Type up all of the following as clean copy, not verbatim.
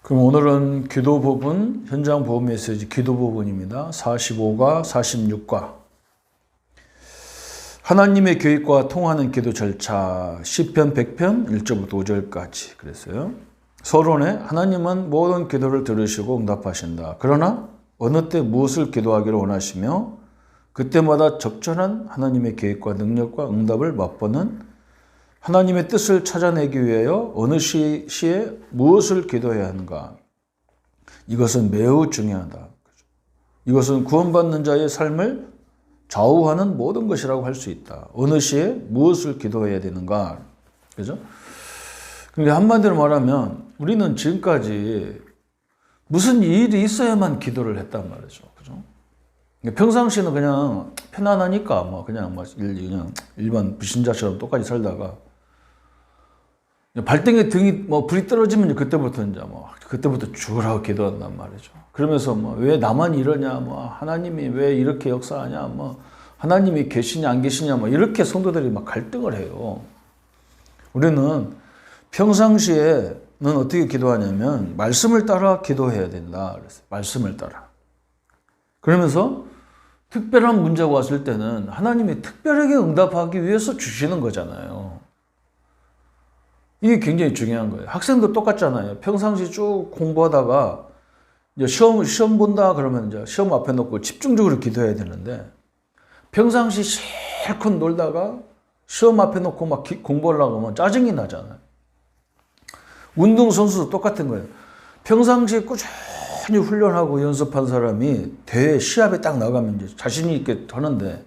그럼 오늘은 기도 부분, 현장 보험 메시지 기도 부분입니다. 45과 46과 하나님의 계획과 통하는 기도 절차 시편 100편 1절부터 5절까지 그랬어요. 서론에 하나님은 모든 기도를 들으시고 응답하신다. 그러나 어느 때 무엇을 기도하기를 원하시며 그때마다 적절한 하나님의 계획과 능력과 응답을 맛보는 하나님의 뜻을 찾아내기 위하여 어느 시에 무엇을 기도해야 하는가. 이것은 매우 중요하다. 이것은 구원받는 자의 삶을 좌우하는 모든 것이라고 할 수 있다. 어느 시에 무엇을 기도해야 되는가. 그죠? 그러니까 한마디로 말하면 우리는 지금까지 무슨 일이 있어야만 기도를 했단 말이죠. 그죠? 평상시는 그냥 편안하니까 그냥 일반 불신자처럼 똑같이 살다가 발등에 등이 불이 떨어지면 그때부터 죽으라고 기도한단 말이죠. 그러면서 왜 나만 이러냐, 하나님이 왜 이렇게 역사하냐, 하나님이 계시냐 안 계시냐, 이렇게 성도들이 갈등을 해요. 우리는 평상시에는 어떻게 기도하냐면 말씀을 따라 기도해야 된다. 그랬어요. 말씀을 따라. 그러면서 특별한 문제가 왔을 때는 하나님이 특별하게 응답하기 위해서 주시는 거잖아요. 이게 굉장히 중요한 거예요. 학생도 똑같잖아요. 평상시 쭉 공부하다가 이제 시험 본다 그러면 이제 시험 앞에 놓고 집중적으로 기도해야 되는데 평상시 실컷 놀다가 시험 앞에 놓고 공부하려고 하면 짜증이 나잖아요. 운동선수도 똑같은 거예요. 평상시에 꾸준히 훈련하고 연습한 사람이 대회 시합에 딱 나가면 이제 자신이 있게 하는데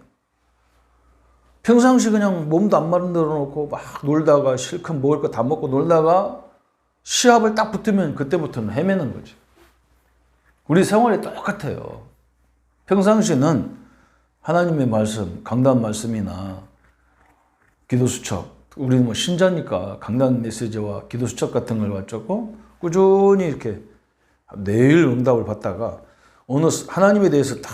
평상시 그냥 몸도 안 만들어 놓고 놀다가 실컷 먹을 거 다 먹고 놀다가 시합을 딱 붙으면 그때부터는 헤매는 거지. 우리 생활이 똑같아요. 평상시는 하나님의 말씀, 강단 말씀이나 기도 수첩, 우리는 신자니까 강단 메시지와 기도 수첩 같은 걸 가지고 꾸준히 이렇게 매일 응답을 받다가 어느 하나님에 대해서 딱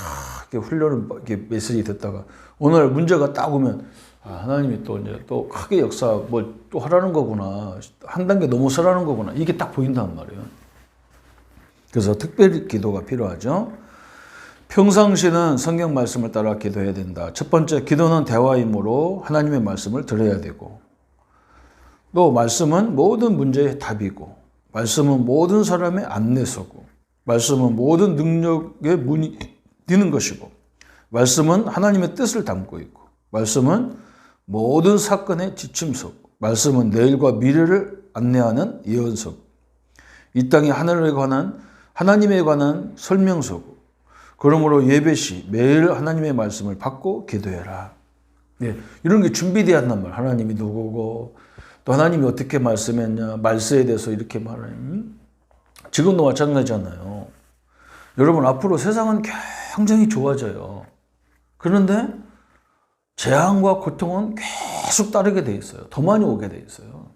이렇게 훈련을 이렇게 메시지 듣다가 오늘 문제가 딱 오면 하나님이 또 크게 역사 또 하라는 거구나, 한 단계 넘어서라는 거구나, 이게 딱 보인단 말이에요. 그래서 특별히 기도가 필요하죠. 평상시는 성경 말씀을 따라 기도해야 된다. 첫 번째, 기도는 대화이므로 하나님의 말씀을 들어야 되고, 또 말씀은 모든 문제의 답이고, 말씀은 모든 사람의 안내서고, 말씀은 모든 능력의 문이 되는 것이고, 말씀은 하나님의 뜻을 담고 있고, 말씀은 모든 사건의 지침서고, 말씀은 내일과 미래를 안내하는 예언서고, 이 땅의 하나님에 관한 설명서고, 그러므로 예배 시 매일 하나님의 말씀을 받고 기도해라. 네, 이런 게 준비되어야 한단 말이에요. 하나님이 누구고, 또 하나님이 어떻게 말씀했냐, 말세에 대해서 이렇게 말하니. 지금도 마찬가지잖아요. 여러분, 앞으로 세상은 굉장히 좋아져요. 그런데 재앙과 고통은 계속 따르게 돼 있어요. 더 많이 오게 돼 있어요.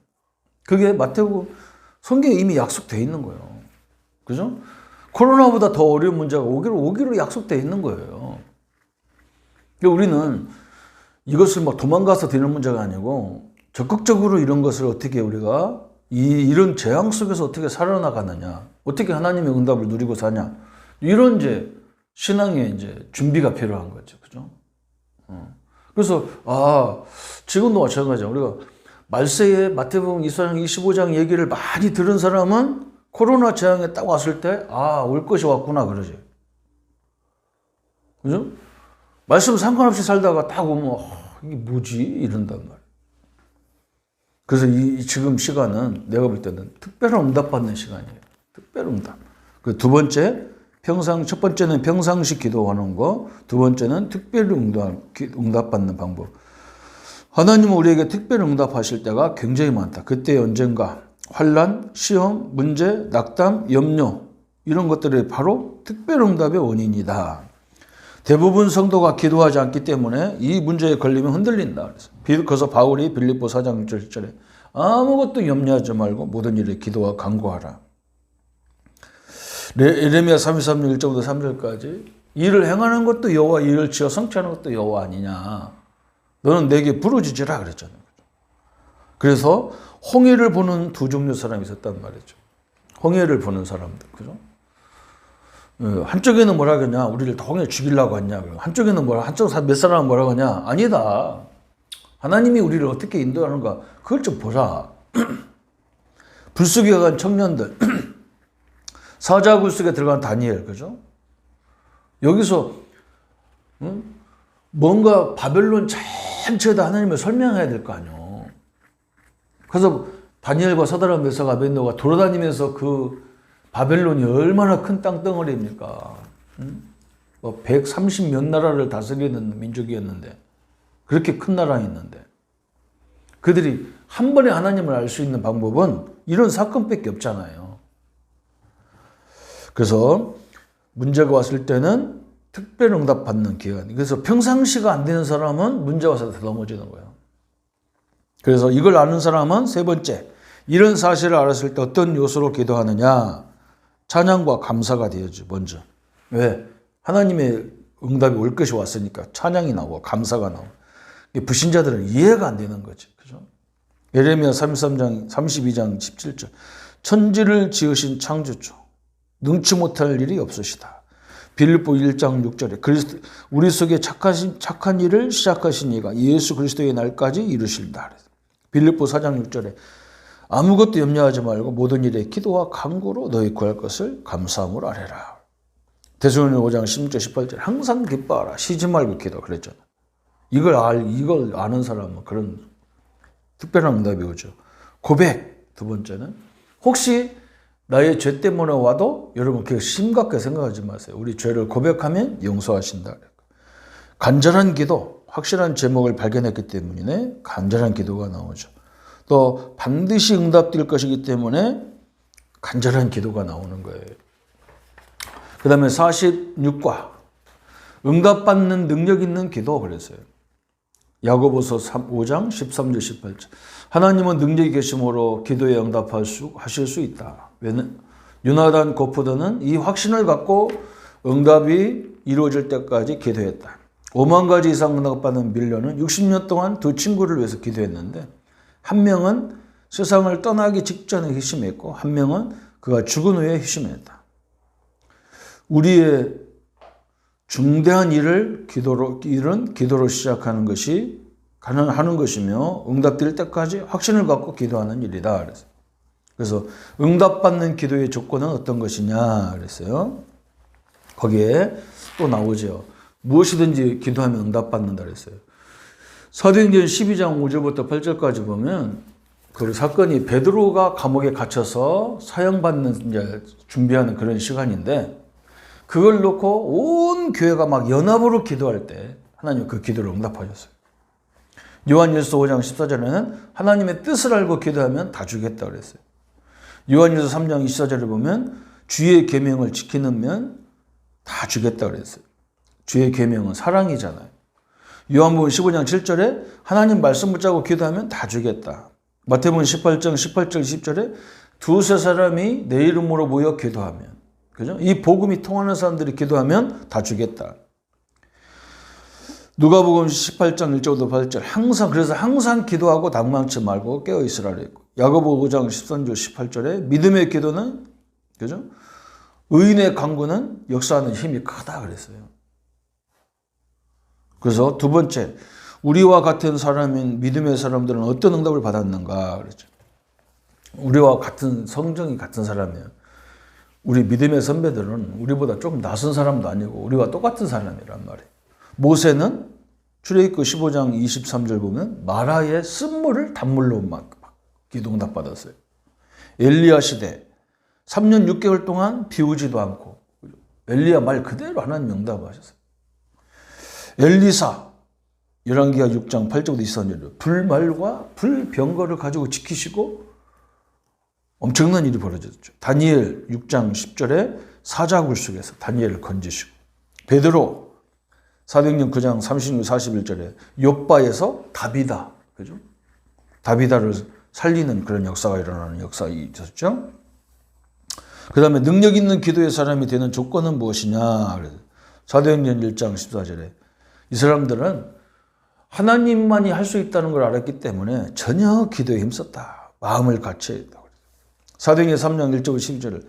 그게 마태복음 성경에 이미 약속돼 있는 거예요. 그죠? 코로나보다 더 어려운 문제가 오기로 약속돼 있는 거예요. 우리는 이것을 도망가서 되는 문제가 아니고 적극적으로 이런 것을 어떻게 우리가 이런 재앙 속에서 어떻게 살아나가느냐, 어떻게 하나님의 응답을 누리고 사냐, 이런 신앙의 준비가 필요한 거죠. 그죠? 그래서, 지금도 마찬가지야. 우리가 말세에 마태복음 24장, 25장 얘기를 많이 들은 사람은 코로나 재앙에 딱 왔을 때, 올 것이 왔구나, 그러지. 그죠? 말씀 상관없이 살다가 딱 오면, 이게 뭐지? 이런단 말이야. 그래서 지금 시간은 내가 볼 때는 특별한 응답받는 시간이에요. 특별 응답. 첫 번째는 평상시 기도하는 거, 두 번째는 특별 응답받는 방법. 하나님은 우리에게 특별 응답하실 때가 굉장히 많다. 그때 언젠가 환난, 시험, 문제, 낙담, 염려, 이런 것들이 바로 특별 응답의 원인이다. 대부분 성도가 기도하지 않기 때문에 이 문제에 걸리면 흔들린다. 그래서 바울이 빌립보 4장 6절 7절에 아무것도 염려하지 말고 모든 일에 기도와 간구하라. 예레미야 33장 1절부터 3절까지 일을 행하는 것도 여호와, 일을 지어 성취하는 것도 여호와 아니냐. 너는 내게 부르짖으라 그랬잖아요. 그래서 홍해를 보는 두 종류 사람이 있었단 말이죠. 홍해를 보는 사람들, 그죠? 한쪽에는 뭐라 그러냐, 우리를 홍해 죽이려고 하냐, 한쪽에는 한쪽 몇 사람은 뭐라 그러냐, 아니다. 하나님이 우리를 어떻게 인도하는가, 그걸 좀 보자. 불 속에 간 청년들, 사자굴 속에 들어간 다니엘, 그죠? 여기서 뭔가 바벨론 전체에다 하나님을 설명해야 될 거 아니에요. 그래서 다니엘과 사드락 메삭 아벤노가 돌아다니면서 그 바벨론이 얼마나 큰 땅덩어리입니까? 뭐 130 몇 나라를 다스리는 민족이었는데, 그렇게 큰 나라였는데, 그들이 한 번에 하나님을 알 수 있는 방법은 이런 사건밖에 없잖아요. 그래서 문제가 왔을 때는 특별 응답 받는 기간. 그래서 평상시가 안 되는 사람은 문제 와서 다 넘어지는 거예요. 그래서 이걸 아는 사람은 세 번째, 이런 사실을 알았을 때 어떤 요소로 기도하느냐? 찬양과 감사가 되어야죠, 먼저. 왜? 하나님의 응답이 올 것이 왔으니까 찬양이 나오고 감사가 나오고. 불신자들은 이해가 안 되는 거지. 그죠? 예레미야 32장 17절. 천지를 지으신 창조주, 능치 못할 일이 없으시다. 빌립보 1장 6절에 우리 속에 착한 일을 시작하신 이가 예수 그리스도의 날까지 이루신다. 빌립보 4장 6절에 아무것도 염려하지 말고 모든 일에 기도와 간구로 너희 구할 것을 감사함으로 아뢰라. 데살로니가 5장 16절 18절 항상 기뻐하라. 쉬지 말고 기도 그랬잖아. 이걸 아는 사람은 그런 특별한 응답이 오죠. 고백. 두 번째는 혹시 나의 죄 때문에 와도 여러분 그게 심각하게 생각하지 마세요. 우리 죄를 고백하면 용서하신다. 간절한 기도, 확실한 제목을 발견했기 때문에 간절한 기도가 나오죠. 또 반드시 응답될 것이기 때문에 간절한 기도가 나오는 거예요. 그 다음에 46과 응답받는 능력 있는 기도 그랬어요. 야고보서 5장 13절 18절 하나님은 능력이 계심으로 기도에 응답하실 수 있다. 유나단 고프더는 이 확신을 갖고 응답이 이루어질 때까지 기도했다. 5만 가지 이상 응답받은 밀려는 60년 동안 두 친구를 위해서 기도했는데 한 명은 세상을 떠나기 직전에 희심했고 한 명은 그가 죽은 후에 희심했다. 우리의 중대한 일을 기도로 시작하는 것이 가능하는 것이며 응답될 때까지 확신을 갖고 기도하는 일이다. 그래서 응답받는 기도의 조건은 어떤 것이냐 그랬어요. 거기에 또 나오죠. 무엇이든지 기도하면 응답받는다 그랬어요. 사도행전 12장 5절부터 8절까지 보면 그 사건이 베드로가 감옥에 갇혀서 사형받는 이제 준비하는 그런 시간인데 그걸 놓고 온 교회가 막 연합으로 기도할 때 하나님 그 기도를 응답하셨어요. 요한일서 5장 14절에는 하나님의 뜻을 알고 기도하면 다 주겠다 그랬어요. 요한일서 3장 24절에 보면 주의 계명을 지키면 다 주겠다 그랬어요. 주의 계명은 사랑이잖아요. 요한복음 15장 7절에 하나님 말씀 붙잡고 기도하면 다 주겠다. 마태복음 18장 18절 20절에 두세 사람이 내 이름으로 모여 기도하면, 그죠? 이 복음이 통하는 사람들이 기도하면 다 주겠다. 누가복음 18장 1절부터 8절 그래서 항상 기도하고 낭망치 말고 깨어 있으라 그랬고, 야고보 5장 13절 18절에 믿음의 기도는, 그죠? 의인의 간구는 역사하는 힘이 크다 그랬어요. 그래서 두 번째, 우리와 같은 사람인 믿음의 사람들은 어떤 응답을 받았는가 그랬죠. 우리와 같은 성정이 같은 사람이에요. 우리 믿음의 선배들은 우리보다 조금 낯선 사람도 아니고 우리와 똑같은 사람이란 말이에요. 모세는 출애굽기 15장 23절 보면 마라의 쓴물을 단물로 막 기도 응답 받았어요. 엘리야 시대 3년 6개월 동안 비 오지도 않고 엘리야 말 그대로 하나님 응답하셨어요. 엘리사 열왕기하 6장 8절부터 23절 불말과 불병거를 가지고 지키시고 엄청난 일이 벌어졌죠. 다니엘 6장 10절에 사자굴 속에서 다니엘을 건지시고, 베드로 사도행전 9장 36, 41절에 욥바에서 다비다, 그죠? 다비다를 살리는 그런 역사가 일어나는 역사가 있었죠. 그 다음에 능력 있는 기도의 사람이 되는 조건은 무엇이냐? 사도행전 1장 14절에 이 사람들은 하나님만이 할 수 있다는 걸 알았기 때문에 전혀 기도에 힘썼다. 마음을 같이 했다. 사도행전 3장 1절 12절에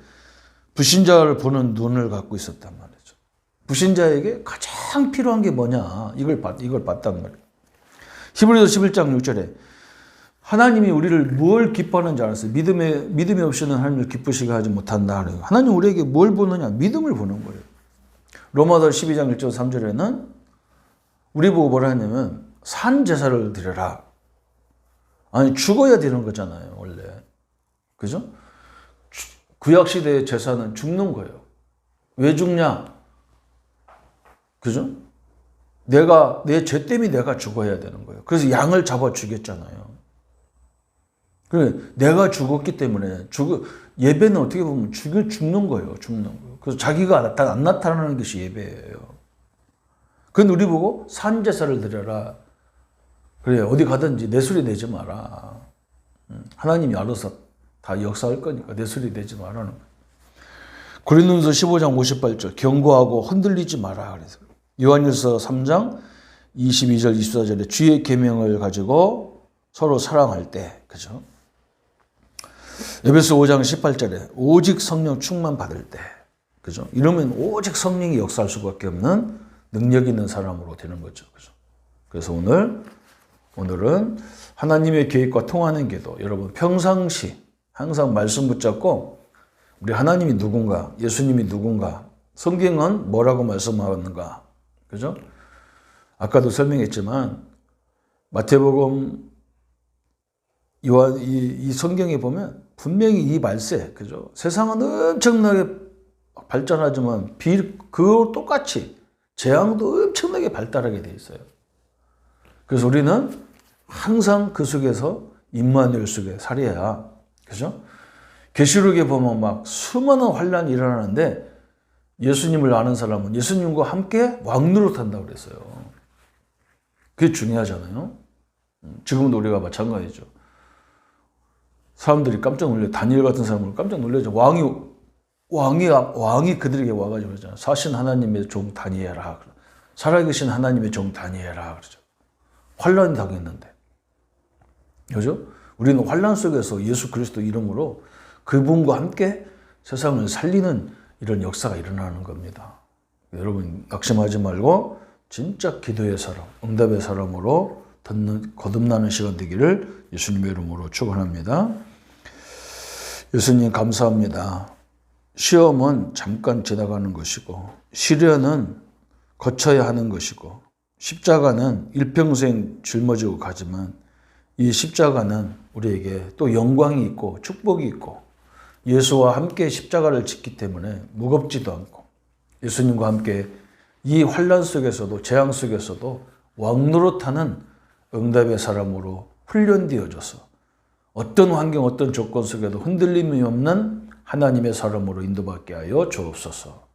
불신자를 보는 눈을 갖고 있었단 말이죠. 불신자에게 가장 필요한 게 뭐냐? 이걸 봤단 말이에요. 히브리서 11장 6절에 하나님이 우리를 뭘 기뻐하는 줄 알았어요. 믿음이 없이는 하나님을 기쁘시게 하지 못한다. 하나님 우리에게 뭘 보느냐? 믿음을 보는 거예요. 로마서 12장 1절 3절에는 우리 보고 뭐라 하냐면 산 제사를 드려라. 아니 죽어야 되는 거잖아요. 원래. 그죠? 구약시대의 제사는 죽는 거예요. 왜 죽냐? 그죠? 내 죄 때문에 내가 죽어야 되는 거예요. 그래서 양을 잡아 죽였잖아요. 그래, 내가 죽었기 때문에 예배는 어떻게 보면 죽는 거예요. 죽는 거예요. 그래서 자기가 안 나타나는 것이 예배예요. 그건 우리 보고 산 제사를 드려라. 그래, 어디 가든지 내 소리 내지 마라. 하나님이 알아서 다 역사할 거니까 내 소리 내지 말라는 거예요. 고린도전서 15장 58절 경고하고 흔들리지 마라. 그래서 요한일서 3장 22절 24절에 주의 계명을 가지고 서로 사랑할 때, 그죠? 에베소 5장 18절에 오직 성령 충만 받을 때, 그죠? 이러면 오직 성령이 역사할 수밖에 없는 능력 있는 사람으로 되는 거죠, 그죠? 그래서 오늘은 하나님의 계획과 통하는 기도. 여러분 평상시 항상 말씀 붙잡고 우리 하나님이 누군가, 예수님이 누군가, 성경은 뭐라고 말씀하는가, 그죠? 아까도 설명했지만 마태복음, 요한 이 성경에 보면 분명히 이 말세, 그죠? 세상은 엄청나게 발전하지만 그거 똑같이 재앙도 엄청나게 발달하게 돼 있어요. 그래서 우리는 항상 그 속에서 임마누엘 속에 살아야, 그죠? 계시록에 보면 막 수많은 환란이 일어나는데 예수님을 아는 사람은 예수님과 함께 왕노릇한다고 그랬어요. 그게 중요하잖아요. 지금도 우리가 마찬가지죠. 사람들이 깜짝 놀래. 다니엘 같은 사람은 깜짝 놀라죠. 왕이 그들에게 와가지고 그러잖아요. 사신 하나님의 종 다니엘아. 살아계신 하나님의 종 다니엘아. 그러죠. 환란이 당했는데. 그죠? 우리는 환란 속에서 예수 그리스도 이름으로 그분과 함께 세상을 살리는 이런 역사가 일어나는 겁니다. 여러분 낙심하지 말고 진짜 기도의 사람, 응답의 사람으로 거듭나는 시간 되기를 예수님의 이름으로 축원합니다. 예수님 감사합니다. 시험은 잠깐 지나가는 것이고 시련은 거쳐야 하는 것이고 십자가는 일평생 짊어지고 가지만 이 십자가는 우리에게 또 영광이 있고 축복이 있고 예수와 함께 십자가를 짓기 때문에 무겁지도 않고 예수님과 함께 이 환란 속에서도 재앙 속에서도 왕노릇하는 응답의 사람으로 훈련되어져서 어떤 환경 어떤 조건 속에도 흔들림이 없는 하나님의 사람으로 인도받게 하여 주옵소서.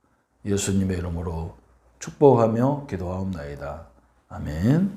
예수님의 이름으로 축복하며 기도하옵나이다. 아멘.